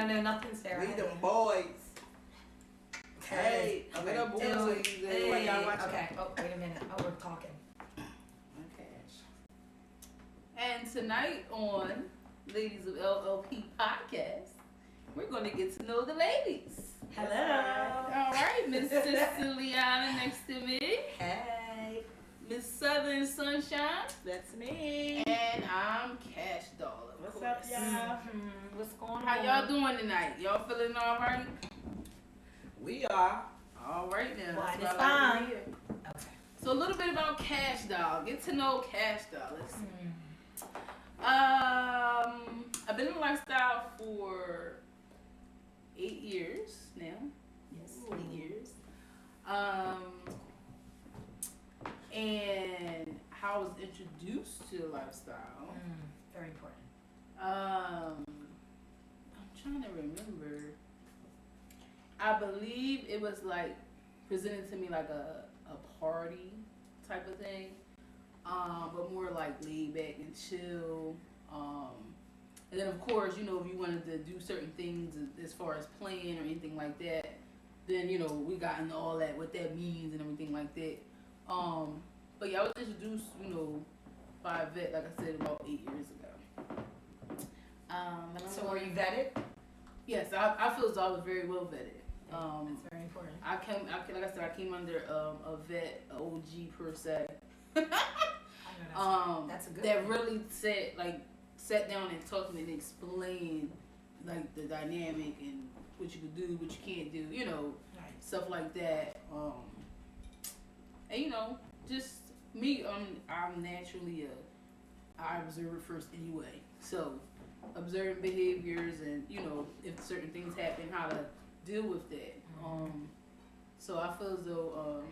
No, nothing's there. We them boys. Hey, okay. What boys Hey. y'all watching? Okay. Oh, wait a minute. Oh, we're talking. Okay. And tonight on Ladies of LLP podcast, we're going to get to know the ladies. Hello. All right, Miss Siciliana next to me. Hey. Miss Southern Sunshine. That's me. And I'm Cash Dollar. What's up, y'all? Mm-hmm. What's going on? How y'all doing tonight? Y'all feeling all right? We are. All right now. Well, That's it's what I like to fine. hear. Okay. So a little bit about Cash Doll. Get to know Cash Dollars. I've been in lifestyle for 8 years now. Yes, 8 years. And how I was introduced to lifestyle. Very important. I'm trying to remember. I believe it was like presented to me like a party type of thing, but more like laid back and chill. And then of course, you know, if you wanted to do certain things as far as playing or anything like that, then you know we got into all that, what that means and everything like that. But yeah, I was introduced, you know, by a vet, like I said, about 8 years ago. So were you vetted? Yes, I feel as though I was very well vetted. That's very important. Like I said, I came under a vet, a OG per se. I know that's a good that one. really sat down and talked to me and explained like the dynamic and what you could do, what you can't do, you know, Right. stuff like that. And you know, just me, I'm naturally I observe first anyway. So observing behaviors and, you know, if certain things happen, how to deal with that. So I feel as though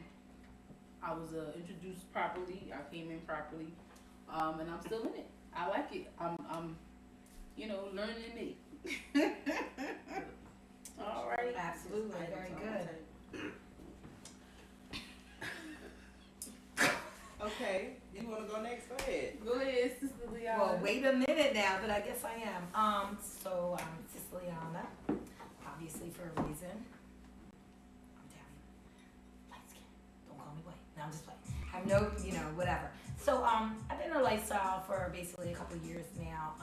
I was introduced properly. I came in properly, and I'm still in it. I like it. I'm you know, learning me. All right. Absolutely. Very good. Okay. You want to go next? Go ahead. Go ahead, Sister Liana. Well, wait a minute now, but I guess I am. So I'm Siciliana, obviously for a reason. I'm Italian, light skin. Don't call me white. No, I'm just white. I have no, you know, whatever. So I've been in a lifestyle for basically a couple of years now.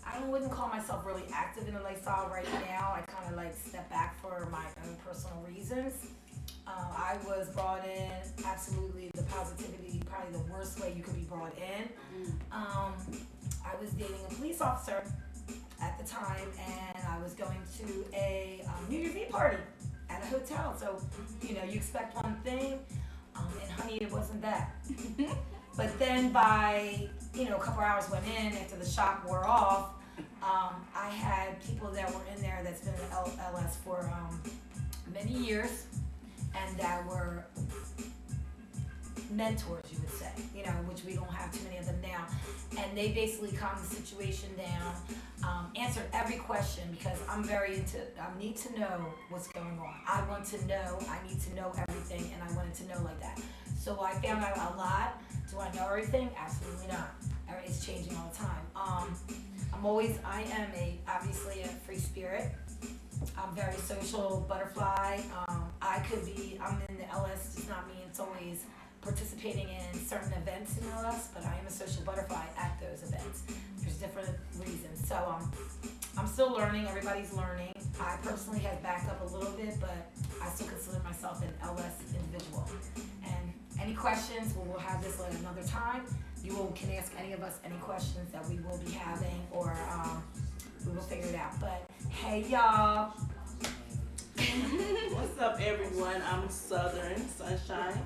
I wouldn't call myself really active in the lifestyle right now. I kind of like step back for my own personal reasons. I was brought in, absolutely, the positivity, probably the worst way you could be brought in. I was dating a police officer at the time, and I was going to a New Year's Eve party at a hotel. So, you know, you expect one thing, and honey, it wasn't that. But then by, you know, a couple hours went in, after the shock wore off, I had people that were in there that's been in LS for many years, and that were mentors, you would say, you know, which we don't have too many of them now. And they basically calmed the situation down, answered every question, because I'm very into, I need to know what's going on. I want to know, I need to know everything, and I wanted to know like that. So I found out a lot. Do I know everything? Absolutely not. It's changing all the time. I am obviously a free spirit. I'm very social butterfly. I'm in the LS, does not mean it's always participating in certain events in LS, but I am a social butterfly at those events. There's different reasons. So I'm still learning, everybody's learning. I personally have backed up a little bit, but I still consider myself an LS individual. And any questions, we'll have this at another time. You can ask any of us any questions that we will be having, or we will figure it out. But hey, y'all. What's up, everyone? I'm Southern Sunshine.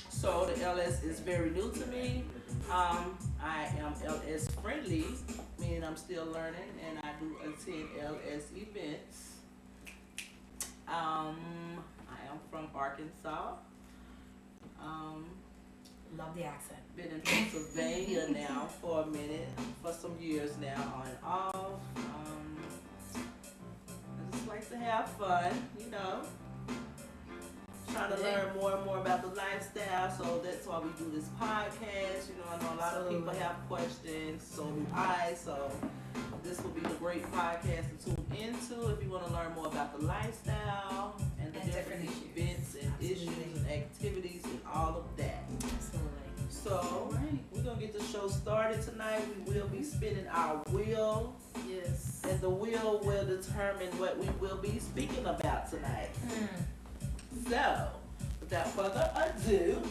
So the LS is very new to me. I am LS friendly, meaning I'm still learning, and I do attend LS events. I am from Arkansas. Love the accent. Been in Pennsylvania now for a minute, for some years now, on and off. I just like to have fun, you know. Trying to learn more and more about the lifestyle, so that's why we do this podcast. You know, I know a lot of people have questions, so do I. So this will be a great podcast to tune into if you want to learn more about the lifestyle and the And different different events and issues and activities and all of that. Absolutely. So, we're going to get the show started tonight. We will be spinning our wheel. Yes. And the wheel will determine what we will be speaking about tonight. So, without further ado,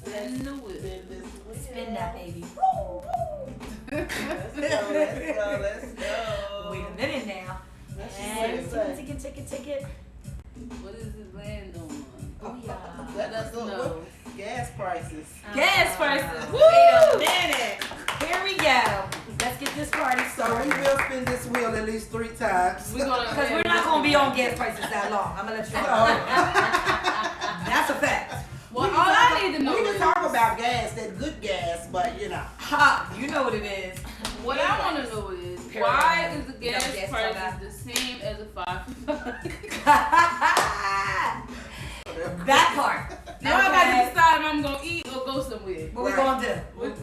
Spin the wheel. spin this wheel. Spin that baby. Let's go. Wait a minute now. Let's And see. ticket. What is it land on? Oh yeah. Let us know. Gas prices. Gas prices. Wait a minute. Here we go. Let's get this party So we started. will spin this wheel at least 3 times. Because we're not going to be on gas prices that long. I'm going to let you know. That's a fact. Well, all I need to know We can is talk about gas, that good gas, but you know. Ha! You know what it is. what I want to know is why is the gas price the same as a 5? That part. Now I got to decide if I'm gonna eat or go somewhere. What we going to do?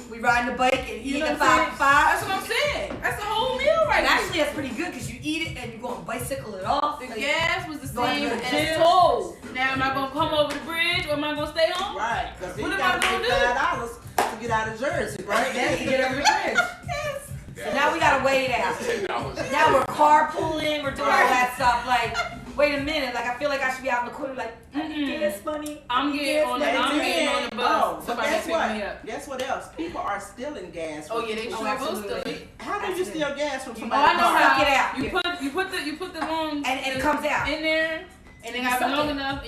We riding the bike and You eating know a what I'm 5 for saying? 5? That's what I'm saying. That's a whole meal right And there. actually, that's pretty good because you eat it and you go and bicycle it off. The Like, gas was the Going same to the as gym. toll. Now am I gonna come over the bridge or am I gonna stay home? Right, because What you am I got to gonna pay do? $5 to get out of Jersey, right? That's to get over the bridge. Yes. So now we gotta wait it out. $10. Now we're carpooling, we're doing all that stuff. Like, wait a minute, like I feel like I should be out in the corner, like, gas money. I'm getting on the And bus. but Somebody guess pick me what? up. Guess what else? People are stealing gas. Oh yeah, they Oh, sure will absolutely. steal it. How do you steal gas from Oh, somebody? I know Suck how. it out. You put the long And it comes out. in there, and it got Suck it long it. enough,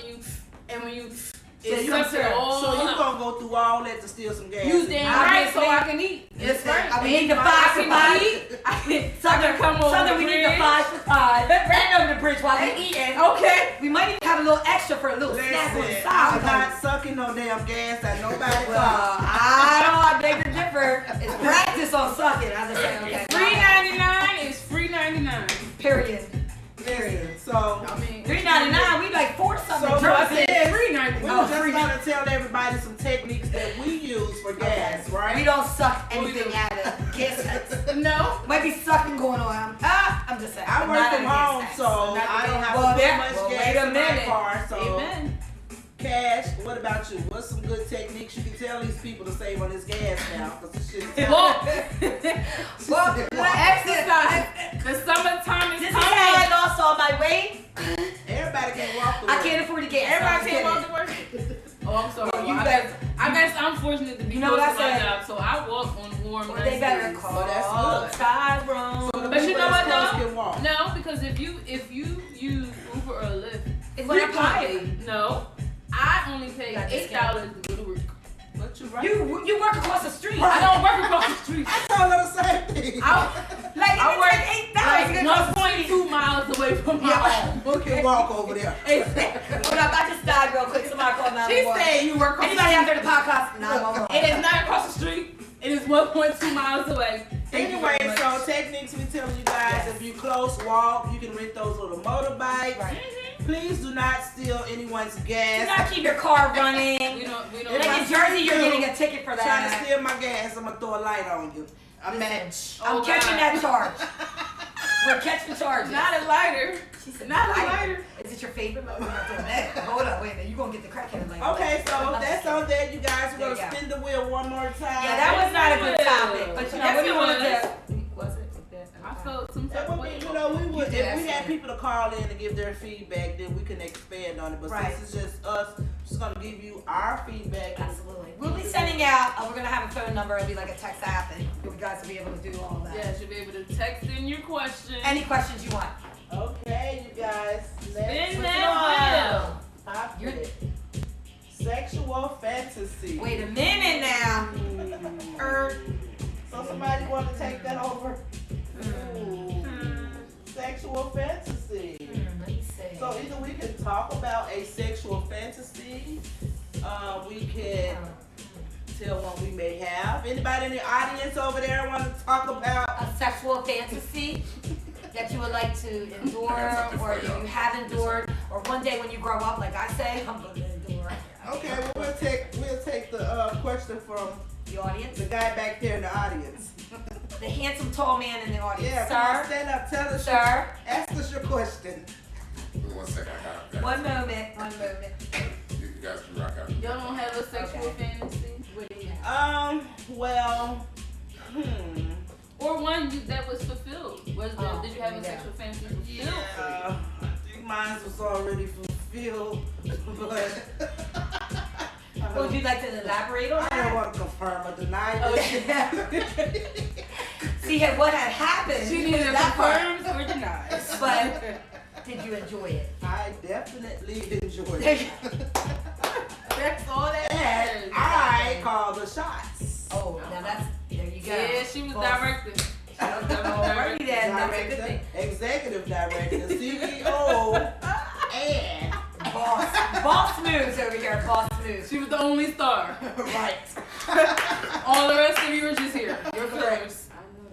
and when you So it you sucks it all. so you up. gonna go through all that to steal some gas? You damn right, so Obviously. I can eat. Listen, That's right. I need the I 5 for can 5. eat. I Southern, can come over Southern, the we need the bridge. 5 for 5. Ran over the bridge while we eating. Okay. We might even have a little extra for a little snack on the Listen, side. I'm not sucking no damn gas at nobody. I beg to differ. It's practice on sucking. I just say, okay. $3.99 is free 99. Period. Listen, so I mean, $3.99. We like 4 something. So drugs what in. it is, free we 99. Oh, were just free. gonna tell everybody some techniques that we use for gas, right? We don't suck What we anything do? out of gas. No. Might be sucking going on. I'm just saying. I but work not from out of home, gas so tax. not I don't have Well, to there- put much well, gas wait a in my minute. car. So, Amen. Cash, what about you? What's some good techniques you can tell these people to save on this gas now? Because this shit is Walk. Well, Exercise. The summertime is this is how I coming. lost all my weight. Everybody can walk through I can't afford the gas. Everybody so I'm can't kidding. walk to work. Oh, I'm sorry. Well, you I guys- guess I'm fortunate to be You know close what I to my said? job, so I walk on warm. Or they better days. call that's good. Tyrone. So the But you people know that's what, close though? can walk. No, because if you use Uber or Lyft, It's what I frequently, no, I only pay Got $8 to go to work. But you right. You work across the street. I don't work across the street. I told her the same thing. Like I it work take $8 like 1.2 miles away from my home. We can walk over there. Hold up, I just died real quick. Somebody call 911. She said you work across Anybody the out there the podcast? 911. street. It is not across the street. It is 1.2 miles away. Thank you Anyway, very much. so techniques we telling you guys, if you close walk, you can rent those little motorbikes. Right. Please do not steal anyone's Do gas. not keep your car running. we don't. If Like I in Jersey, you're steal- getting a ticket for Trying to that. steal my gas, I'm gonna throw a light on you. I'm mad. I'm Oh, catching God. that charge. We're catching charges. Not a lighter. She said, not a lighter. lighter. Is it your favorite? No, we're not doing that. Hold up, wait a minute. You're going to get the crackhead later. Okay, so that's on there, you guys. We're There you gonna go. spin the wheel one more time. Yeah, that was not a good topic. But you know, Yes, what do you it want to was. do? Was it? I felt some That type of would way. be, we would, You if we did had ask people to call in and give their feedback, then we can expand on it. But Right. since it's just us, just gonna give you our feedback. Absolutely. We'll be sending out, we're going to have a phone number. It'll be like a text app, and you guys will be able to do all of that. Yes, you'll be able to text in your question. Any questions you want. Okay, you guys. Let's Spin What's that pop You're- it. Sexual fantasy. Wait a minute now. So somebody want to take that over? Ooh. Sexual fantasy. Let me see. So either we can talk about a sexual fantasy, we can tell one we may have. Anybody in the audience over there want to talk about? A sexual fantasy that you would like to endure, or that you have endured, or one day when you grow up, like I say, I'm going to endure. Okay, well we'll take the question from The audience. the guy back there in the audience. the handsome tall man in the audience. Yeah, come on, Sir, stand up, tell us. sir, Ask us your question. 1 second, I got one moment, one moment. You guys can rock out. Y'all don't have a sexual fantasy? What do you have? Well, Or one that was fulfilled? Did you have a yeah. sexual fantasy fulfilled? yeah, I think mine was already fulfilled, but Would you like to elaborate on I don't that? want to confirm or deny Oh, this. yeah. See, what had happened. She neither that part. confirms or denies. But did you enjoy it? I definitely enjoyed it. That's all that And matters. I called the shots. Oh, now that's, there you go. Yeah, she was Boss. directing. Alrighty then, that's a good Director, thing. executive director, CEO, and Boss moves over here, boss moves. She was the only star. right. All the rest of you were just here. You're fillers.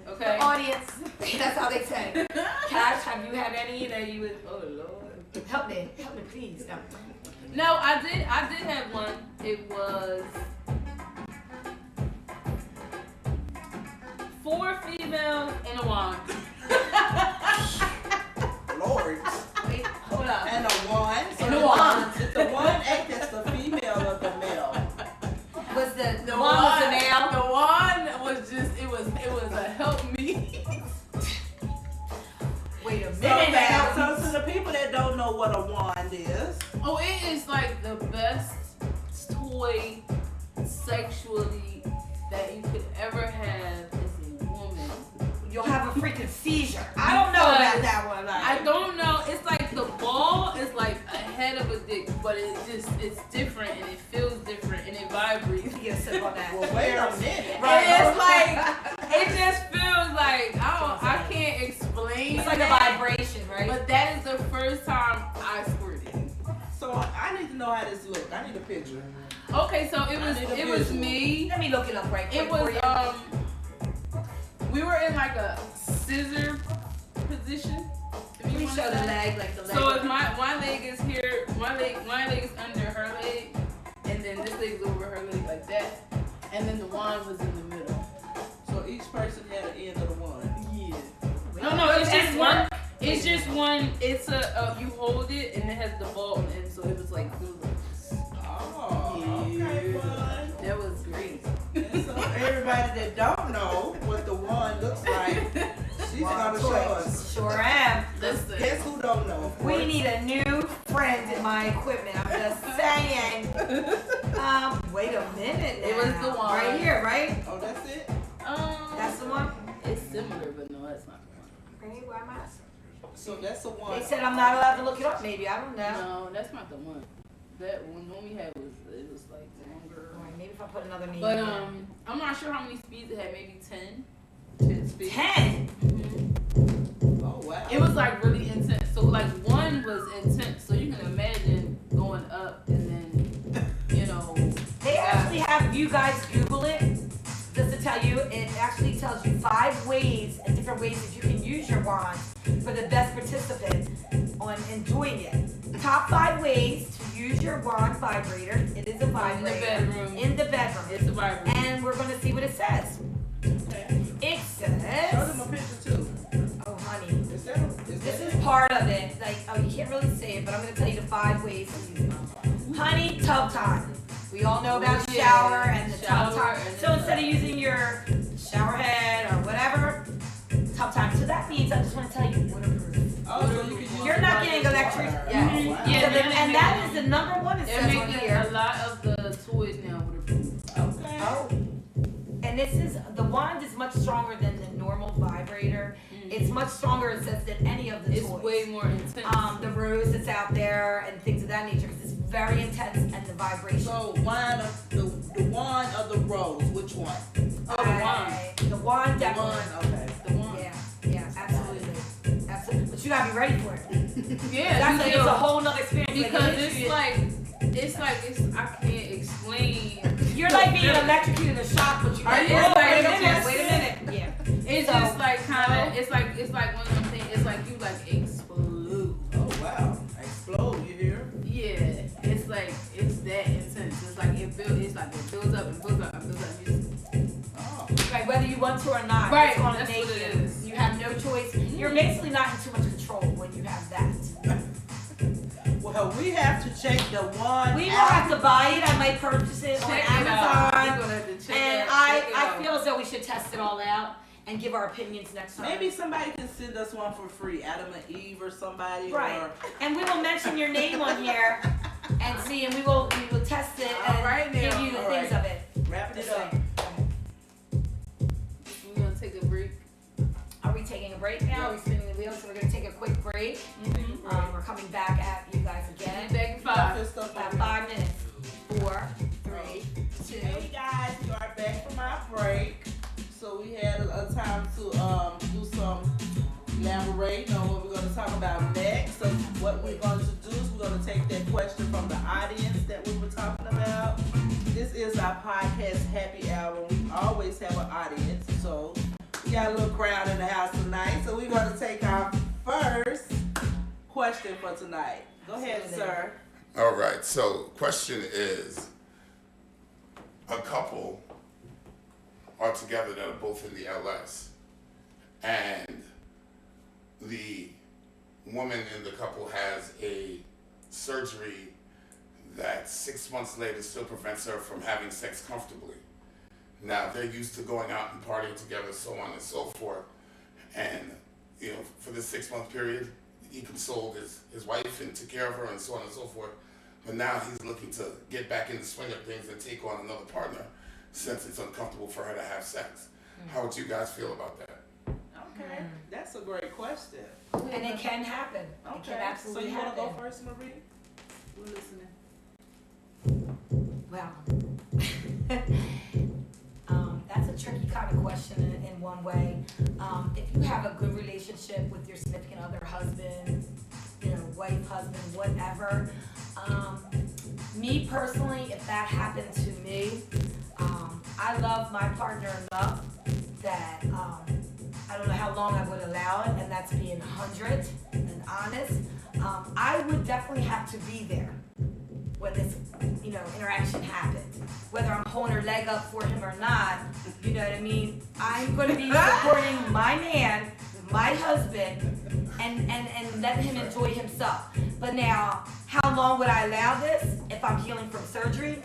Okay? The audience, that's how they say. Cash, have you had any that you would, oh Lord. Help me, please. No. No, I did have one. It was 4 females and a wand. Lord. Wait, hold up. And a one. So And a the one. The one act as the female or the male. Was the one was the male? The wand was just it was a help me. Wait a So, minute now. so to the people that don't know what a wand is, Oh, it is like the best toy sexually that you could ever have as a woman. You'll have a freaking seizure. I don't know about that one. I don't know. It's like the ball is like a head of a dick, but it's different and it feels different and it vibrates. You get a sip on that. well, wait a minute. And it's like it just feels like I can't explain. It's like a that, vibration, right? but that is the first time I squirted. So I need to know how this looks. I need a picture. Okay, so I need a it was visual. me. Let me look it up right quick It was for you. we were in like a scissor position. If you Please want show the that. leg, like the leg. So if my leg is here, my leg is under her leg, and then this leg's over her leg like that, and then the wand was in the middle. So each person had an end of the wand. Yeah. Wait, No, it's that's just one. It's just one. It's you hold it and it has the ball on it, so it was like. Oh, okay, fun. That was great. And so everybody that don't know what the wand looks like, she's gonna show us. Sure am. Listen. Guess who don't know? Of We course. need a new friend in my equipment. I'm just saying. Wait a minute now. It was the one. Right here, right? Oh, that's it? That's the one? It's similar, but no, that's not the one. Right, where am I? So that's the one. They said I'm not allowed to look it up, maybe. I don't know. No, that's not the one. That one we had was like longer. Alright, maybe if I put another name But in. I'm not sure how many speeds it had. Maybe 10. 10 speed. 10? Oh, wow. It was like really intense. So like one was intense. So you can imagine going up and then They actually have you guys Google it. Just to tell you, it actually tells you 5 ways and different ways that you can use your wand for the best participant in doing it. Top 5 ways to use your wand vibrator. It is a vibrator. bedroom. In the bedroom. It's a vibrator. And we're gonna see what it says. Okay. It Show them says, a picture too. oh honey, Is that this is part of it. Like, oh, you can't really say it, but I'm gonna tell you the 5 ways to use it. Honey, tub time. We all know about Oh, yeah. shower and the tub Shower time. and So then instead of using your shower head or whatever, tub time. So that means I just want to tell you waterproof. Oh, so you can use You're it not while getting you electric. water. Yeah. Oh, wow. Yeah, So they're and that is the number one. It They're says on making here. a lot of the toys now waterproof. Okay. Oh. And this is, the wand is much stronger than the normal vibrator. It's much stronger, it says, than any of the It's toys. way more intense. The rose that's out there and things of that nature, because it's very intense and the vibration. So the wand of the rose, which one? Oh, the wand. The wand, The definitely. one, okay. The one. Yeah, absolutely. Absolutely. But you gotta be ready for it. Yeah, That's you it's do. a whole nother experience. Because it's I can't explain. you're like being electrocuted in a shock, but you Are you wait a like- minute, wait a minute. Yeah. It's So, just like kind of. It's like one of them things. It's like you like explode. Oh wow. Explode, you hear? Yeah, it's like it's that intense. It's like it builds up and builds up and builds up. You just, Oh. like whether you want to or not. right. It's gonna usually not in too much control when you have that. Well, we have to check the one. We will have to buy it. I might purchase it on Check it out. Amazon. We're gonna have to check And it I out. feel as though we should test it all out and give our opinions next time. Maybe somebody can send us one for free, Adam and Eve or somebody. Right. Or, And we will mention your name on here and see, and we will test it and All right, now. give you the All things right. of it. wrapping it Just up. saying. We're gonna take a break. Are we taking a break now? Are we spinning the wheel? So we're gonna take a quick break. Mm-hmm. We're coming back at you guys again. Back in 5. Good stuff About over 5 minutes. 4, 3, 2. Hey guys, we are back from our break. So we had a time to do some elaborating on what we're going to talk about next. So what we're going to do is we're going to take that question from the audience that we were talking about. This is our podcast happy hour. We always have an audience. So we got a little crowd in the house tonight. So we're going to take our first question for tonight. Go ahead, sir. All right, so question is, a couple are together that are both in the LS, and the woman in the couple has a surgery that 6 months later still prevents her from having sex comfortably. Now, they're used to going out and partying together, so on and so forth, and for this 6 month period, he consoled his wife and took care of her and so on and so forth. But now he's looking to get back in the swing of things and take on another partner since it's uncomfortable for her to have sex. How would you guys feel about that? Okay, that's a great question. And it can happen. It Okay, can absolutely so you want happen. to go first, Marie? We're listening. Well, that's a tricky kind of question in one way. If you have a good relationship with your significant other, husband, wife, husband, whatever, me personally, if that happened to me, I love my partner enough that I don't know how long I would allow it, and that's being 100 and honest. I would definitely have to be there when this, interaction happens. Whether I'm holding her leg up for him or not, you know what I mean? I'm going to be supporting my man, my husband, and letting him enjoy himself. But now, how long would I allow this if I'm healing from surgery?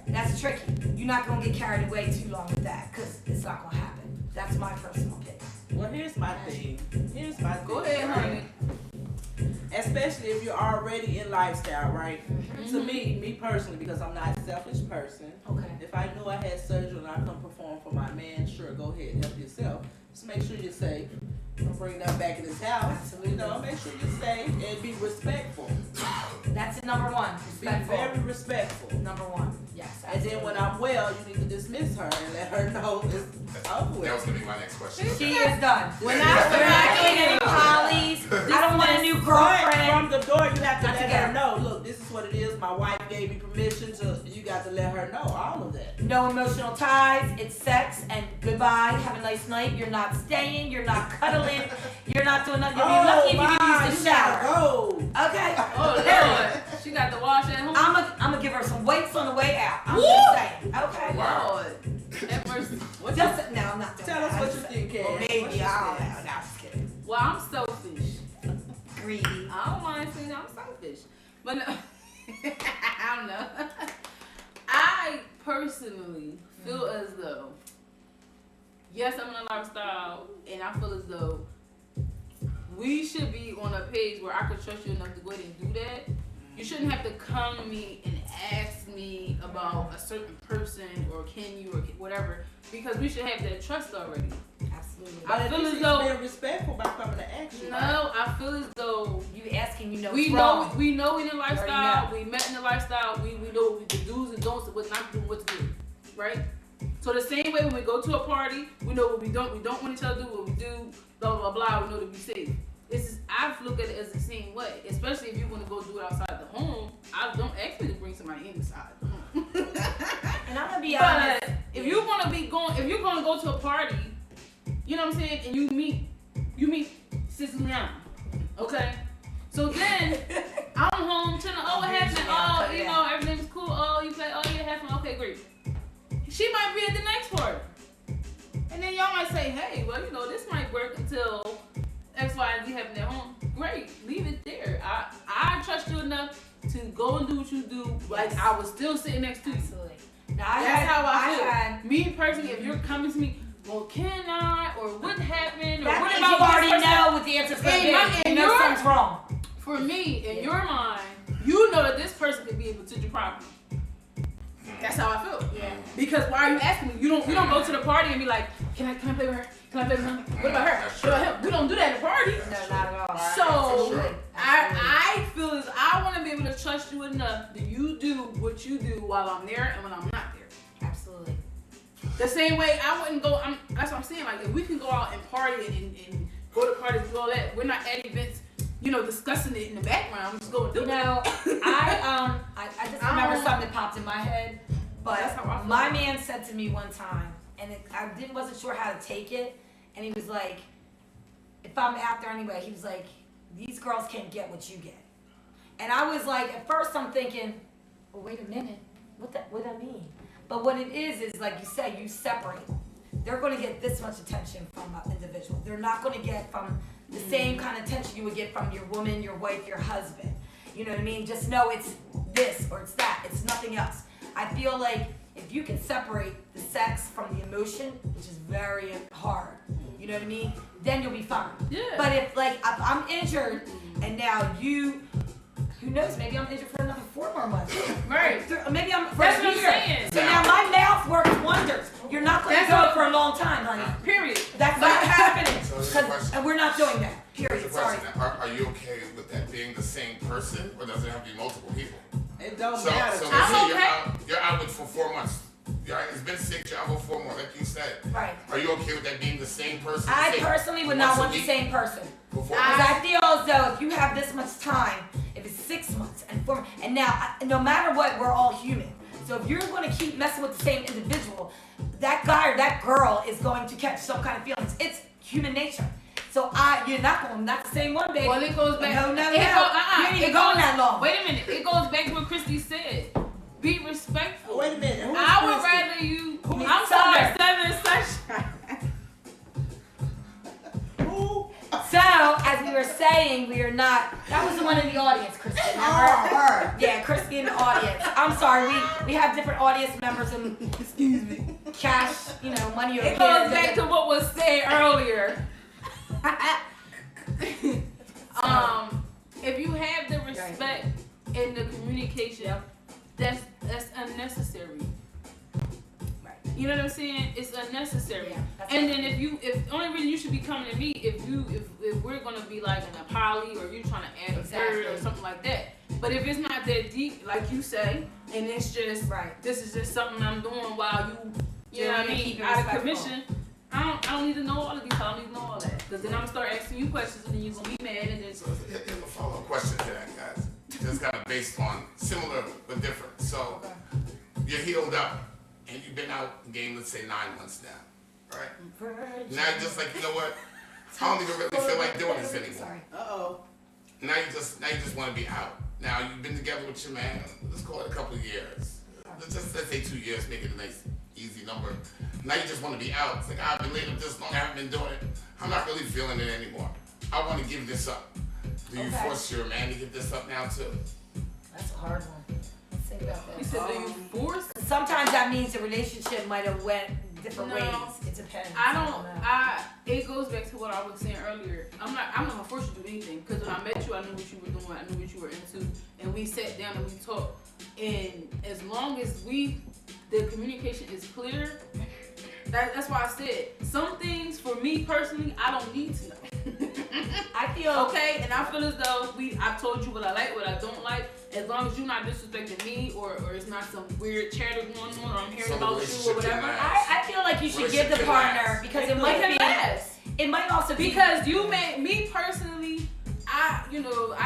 That's tricky. You're not going to get carried away too long with that, because it's not going to happen. That's my personal opinion. Well, here's my thing. Go ahead, honey. Especially if you're already in lifestyle, right? To me personally, because I'm not a selfish person. Okay. If I knew I had surgery and I couldn't perform for my man, sure, go ahead, help yourself. Just make sure you're safe. Don't bring that back in his house. Absolutely. Make sure you're safe and be respectful. That's number one. Be Respectful. very respectful. Number one. Yes. And then when I'm well, you need to dismiss her and let her know it's over That was with. gonna be my next question. She is done. When We're not doing any polys. I don't want a new girlfriend. From the door, you have to Not let together. her know. Look, this is what it is. My wife gave me permission to. You got to let her know all of that. No emotional ties. It's sex and goodbye. Have a nice night. You're not staying. You're not cuddling. You're not doing nothing. You'll be lucky if you can use the shower. Go. Okay. Oh, Lord. She got the wash at home. I'm gonna give her some weights on the way out. I'm just saying. Okay. Wow. Lord. That person. Just no, I'm not doing Tell that. us what you think, Karen. Well, maybe. What you I don't think? know. No, I'm just kidding. Well, I'm selfish. Greedy. I don't mind saying I'm selfish. But no, I don't know. I personally feel as though, yes, I'm in a lifestyle, and I feel as though we should be on a page where I could trust you enough to go ahead and do that. You shouldn't have to come to me and ask me about a certain person or can you or whatever, because we should have that trust already. Absolutely. I But feel at as least though- being respectful by coming to ask you. No, I feel as though You asking, you know, we it's know wrong. we know in the lifestyle. know. We met in the lifestyle. We know what the do's and don'ts, what not to do, what to do, right? So the same way when we go to a party, we know what we don't want each other to do, what we do, blah blah blah. We know to be safe. I look at it as the same way, especially if you want to go do it outside the home. I don't ask me to bring somebody inside the home. And I'm gonna be honest. But if you're gonna go to a party, you know what I'm saying, and you meet Siciliano, okay? So then I'm home chilling. Oh, what happened? Oh, you know, everything's cool. Oh, you play. Oh, yeah, have fun. Okay, great. She might be at the next party, and then y'all might say, hey, well, you know, this might work until X, Y, and Z happened at home, great, leave it there. I trust you enough to go and do what you do. Like I was still sitting next to you. Absolutely. Now, That's how I feel. had, Me personally, if you're coming to me, well, can I, or what happened, or that what means about you already this person? know what the answer's going to be. And You know you're- something's wrong. For me, in your mind, you know that this person could be able to your property. That's how I feel. Yeah. Because why are you asking me? You don't go to the party and be like, can I play with her? Can I play with him? What about her? What about him? We don't do that at a party. No, not at all. So Absolutely. I feel as I want to be able to trust you enough that you do what you do while I'm there and when I'm not there. Absolutely. The same way I wouldn't go. That's what I'm saying. Like if we can go out and party and go to parties and do all that, we're not at events, discussing it in the background. We just go and do You it. know, I just remember something that popped in my head. But That's how I feel. my man said to me one time, and wasn't sure how to take it, and he was like, if I'm out there anyway, he was like, these girls can't get what you get. And I was like, at first I'm thinking, well, wait a minute, what that mean? But what it is like you say, you separate. They're going to get this much attention from an individual. They're not going to get from the same kind of attention you would get from your woman, your wife, your husband. You know what I mean? Just know it's this or it's that. It's nothing else. I feel like if you can separate the sex from the emotion, which is very hard, you know what I mean? Then you'll be fine. Yeah. But if I'm injured and now who knows, maybe I'm injured for another 4 more months. Right. Maybe I'm for That's a what I'm year. saying. So now my mouth works wonders. You're not going to That's go what- for a long time, honey. Period. That's not happening. So here's the 'Cause- question. and we're not doing that. Here's Period. the Sorry. question. Are you okay with that being the same person, or does it have to be multiple people? It don't So matter. let's I'm say okay. you're out with for 4 months. It's been 6, you're out for 4 more, like you said. Right. Are you okay with that being the same person? I same- personally would once not a want the week same person. for 4 Because months? I feel as though if you have this much time, if it's 6 months and 4, and now no matter what, we're all human. So if you're going to keep messing with the same individual, that guy or that girl is going to catch some kind of feelings. It's human nature. So you're not the same one, baby. Well, it goes back. No. You You ain't even going that long. Wait a minute. It goes back to what Christy said. Be respectful. Wait a minute. Who's I would Christy? rather you. Who's I'm Southern? sorry, Southern Sunshine. Who? So, as we were saying, we are not. That was the one in the audience, Christy. Remember? Her. Yeah, Christy in the audience. I'm sorry, we have different audience members and excuse me, cash, money over It goes back to what was said earlier. If you have the respect and the communication, that's unnecessary. Right. You know what I'm saying? It's unnecessary. Yeah, that's And right. then if the only reason you should be coming to me if we're gonna be like in a poly or you trying to add a third or Exactly. something like that. But if it's not that deep, like you say, and it's just Right. this is just something I'm doing while you know what I Yeah, mean, keep it out of respectful. commission. I don't need to know all of these. I don't need to know all that. Because then I'm gonna start asking you questions and then you're gonna be mad and then So here's a follow-up question to that, guys. Just kind of based on similar but different. So you're healed up, and you've been out in game, let's say 9 months now, right? Now you're just like, you know what? I don't even really feel like doing this anymore. Sorry. Uh-oh. Now you just want to be out. Now you've been together with your man. Let's call it a couple of years. Let's say 2 years, make it a nice, easy number. Now you just want to be out. It's like I've been laid up this long. I haven't been doing it. I'm not really feeling it anymore. I want to give this up. Do you Okay. force your man to give this up now too? That's a hard one. Let's think about you that. said, do you force? Sometimes that means the relationship might have went different No. ways. It depends. I know. it goes back to what I was saying earlier. I'm not gonna force you to do anything because when I met you, I knew what you were doing, I knew what you were into, and we sat down and we talked. And as long as the communication is clear, that's why I said some things for me personally, I don't need to know. I feel Okay, and I feel as though I told you what I like, what I don't like. As long as you're not disrespecting me, or it's not some weird chatter going on, or I'm hearing So the about you or relationship whatever. can last. I feel like you should give the Relationship partner lasts. because it It might can be. last. It might also be Because you made me personally, I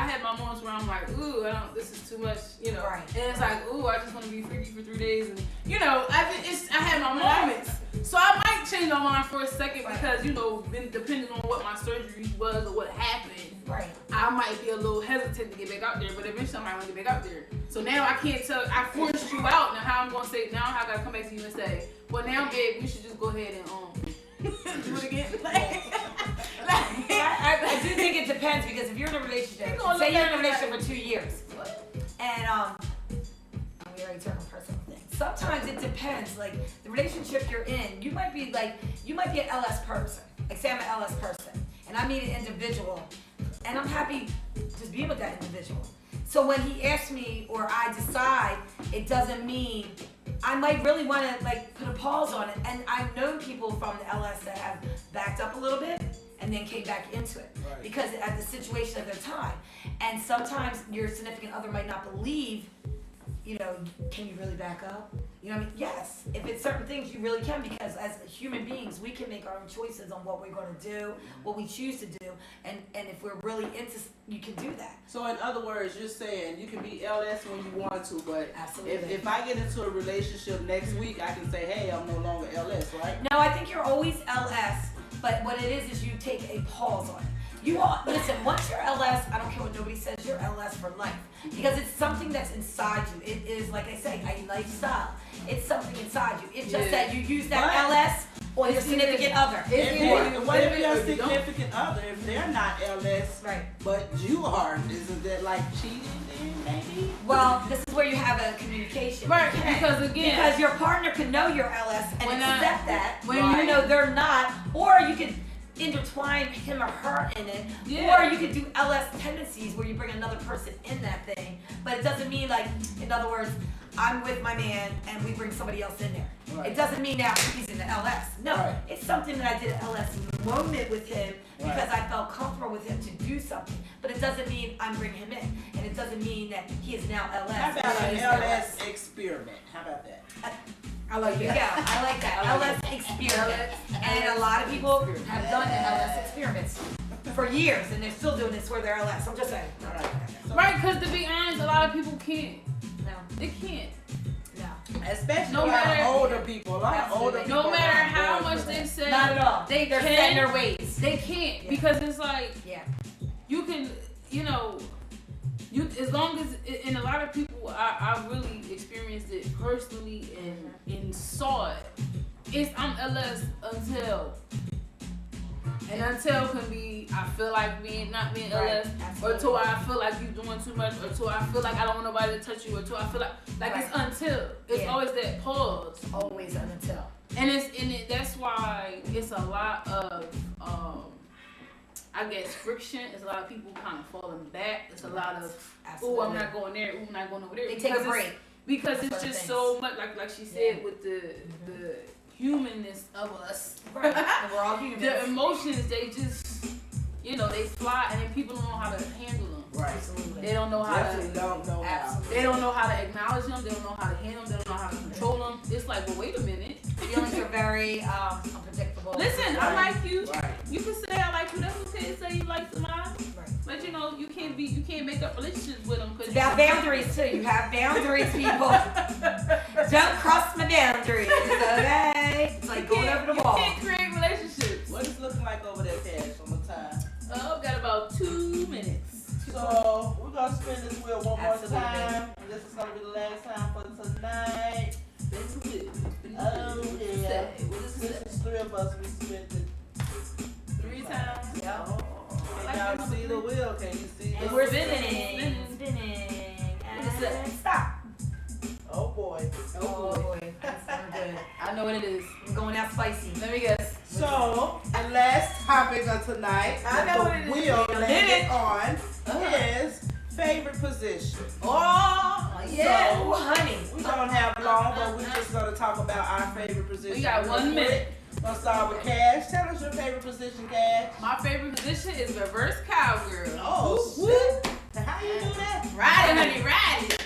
had my moments where I'm like, ooh, this is too much, Right. And it's like, ooh, I just want to be freaky for 3 days, and I had my moments. So I might change my mind for a second Right. because depending on what my surgery was or what happened, right. I might be a little hesitant to get back out there. But eventually I might want to get back out there. So now I can't tell. I forced you out. Now how I'm gonna say? Now I gotta come back to you and say, well, now, babe, we should just go ahead and do it again. I do think it depends because if you're in a relationship, You gonna say look you're at in a me relationship like- for 2 years, and we already talking personal things. Sometimes it depends. Like the relationship you're in, you might be an LS person. Like say I'm an LS person, and I meet an individual, and I'm happy just being with that individual. So when he asks me or I decide, it doesn't mean I might really want to like put a pause on it. And I've known people from the LS that have backed up a little bit and then came back into it because at the situation of their time. And sometimes your significant other might not believe, you know, can you really back up? You know what I mean? Yes. If it's certain things, you really can because as human beings, we can make our own choices on what we're going to do, what we choose to do, and if we're really into, you can do that. So in other words, you're saying you can be LS when you want to, but Absolutely. if I get into a relationship next week, I can say, hey, I'm no longer LS, right? No, I think you're always LS, but what it is you take a pause on it. You all listen. Once you're LS, I don't care what nobody says. You're LS for life because it's something that's inside you. It is, like I say, a lifestyle. It's something inside you. It's just that you use that LS on your significant other. What if your significant other, if they're not LS, Right. but you are, isn't that like cheating then, maybe? Well, this is where you have a communication. Right, You can. because again, Because your partner can know you're LS and When accept that when when you you- know they're not, or you could intertwine him or her in it, Yeah. or you could do LS tendencies where you bring another person in that thing. But it doesn't mean like, in other words, I'm with my man and we bring somebody else in there. Right. It doesn't mean now he's in the LS. No, Right. it's something that I did an LS moment with him because Right. I felt comfortable with him to do something. But it doesn't mean I'm bringing him in, and it doesn't mean that he is now LS. How about and an she's LS experiment? How about that? I like that. Yeah, I like that. LS experiment. And a lot of people have done the LS experiments for years, and they're still doing this where they're LS. I'm just saying. All right. right? Because to be honest, a lot of people can't. No, They can't. no. Especially No a lot matter- of older people. A lot of older Absolutely. people. No matter are how going much for they that. say, Not at all. They They're can. set in their ways. They can't Yeah. because it's like Yeah. you can, you know, you as long as and a lot of people I really experienced it personally and saw it. It's I'm LS until. And until can be I feel like not being Right. LS, or Absolutely. till I feel like you doing too much, or till I feel like I don't want nobody to touch you, or till I feel like Right. it's until. It's Yeah. always that pause. Always and until. And that's why it's a lot of I guess friction. It's a lot of people kind of falling back. It's a lot of Absolutely. I'm not going there. I'm not going over there. They take a Because break. because Certain it's just things. so much like she said Yeah. with the humanness of us. Right. And we're all humans. The emotions they just they fly, and then people don't know how to handle them. Right. Absolutely. They don't know how Definitely to. don't know how. Absolutely. They don't know how to acknowledge them. They don't know how to handle them. They don't know how to control them. It's like, well, wait a minute. Feelings are very unpredictable. Listen, I like you. Right. You can say I like you. That's okay to say you like somebody. Right. But you can't make up relationships with them. It's about boundaries too. You have boundaries, people. Don't cross my boundaries, okay? It's like going over the wall. You can't create relationships. What is looking like over there, Cash, on the time? Oh, got about 2 minutes. So we're gonna spin this wheel one more Absolutely. time. And this is gonna be the last time for tonight. Oh yeah. What is This it? is 3 of us. We spent it 3 times. Yeah. Can y'all see the wheel? Can you see And the we're Spinning. spinning. What is that? And stop. Oh boy. Oh boy. That's not good. I know what it is. I'm going out spicy. Let me guess. So the last topic of tonight, I know what it the is. wheel You did landed it. on, Uh-huh. is favorite position. Oh, yeah. So, honey. We don't have long, but we're just gonna talk about our favorite position. We got 1 minute. Let's start with Cash. Tell us your favorite position, Cash. My favorite position is reverse cowgirl. Oh, shit. How you do that? Ride it, honey, ride it.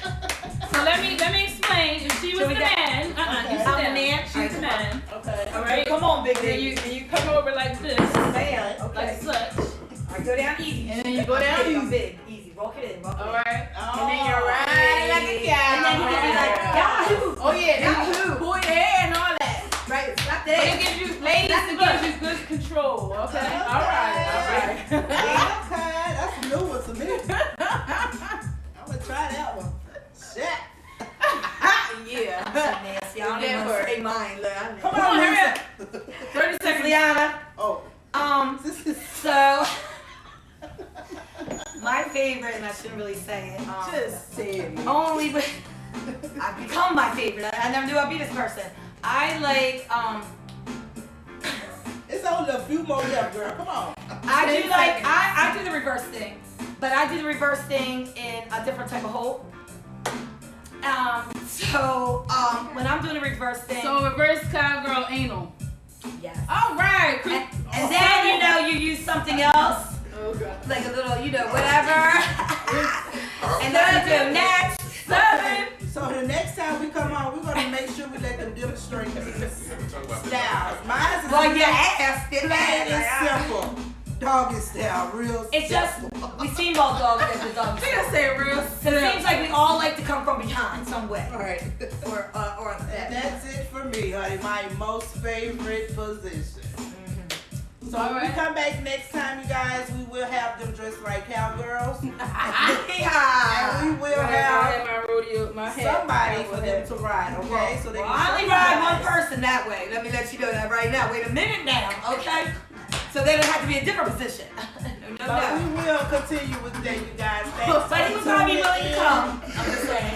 So let me explain. If she was So we the got- man, you Okay. sit I'm the down. man, She's she's the the man. Okay. All right. Come on, big Then baby. you come over like this, Man, like okay. such. Alright, go down easy. And then you go down I'm easy. big, easy. Walk it in, walk it All in. right. Oh. And then you're riding like a cow. And then he can be like, Yahoo! Oh yeah, Yahoo! pull your hair and all that. Right, stop But it there. gives you, ladies, it gives you good control. Okay. Okay. All right. Okay, that's a new one to me. I'm gonna try that one. Shit. Yeah. I'm so nasty. I don't even want to say mine. Look, I'm Come Come on, on, hurry Lisa. up. 30 seconds. Liana. Oh, So favorite, and I shouldn't really say it. Just say it. Only with I've become my favorite. I never knew I'd be this person. I like It's only a few more left, girl. Come on. I do like I do the reverse thing, but I do the reverse thing in a different type of hole. When I'm doing the reverse thing, So reverse cowgirl anal. yes. All right. And then you use something else, Oh god. like a little whatever, and then you do next. So the next time we come on, we're gonna make sure we let them demonstrate these styles. Mine is Well, you asked it. plain and simple. Doggy style, real It's just simple. we seem all dogs at the dog. She gonna say real. So it seems like we all like to come from behind some way. All right. Or And that's it for me, honey. My most favorite position. So All when we right. come back next time, you guys, we will have them dressed like cowgirls. And we will have my rodeo, my hat. somebody for them to ride, okay? So they Well, can I show only you ride guys. one person that way. Let me let you know that right now. Wait a minute now, okay? So then it have to be a different position. No. But we will continue with that, you guys. Thanks But he for was gonna be tuning willing to in. come. I'm just saying.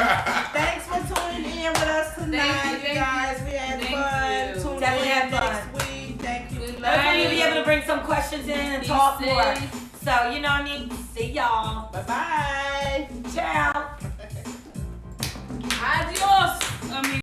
Thanks for tuning in with us tonight, Thank you, you guys. We had thank fun. you. Tune Definitely in had fun. next week. Thank you. Hopefully you'll be able to bring some questions in and talk Be more. safe. So, you know what I mean? See y'all. Bye-bye. Ciao. Adios, amigo.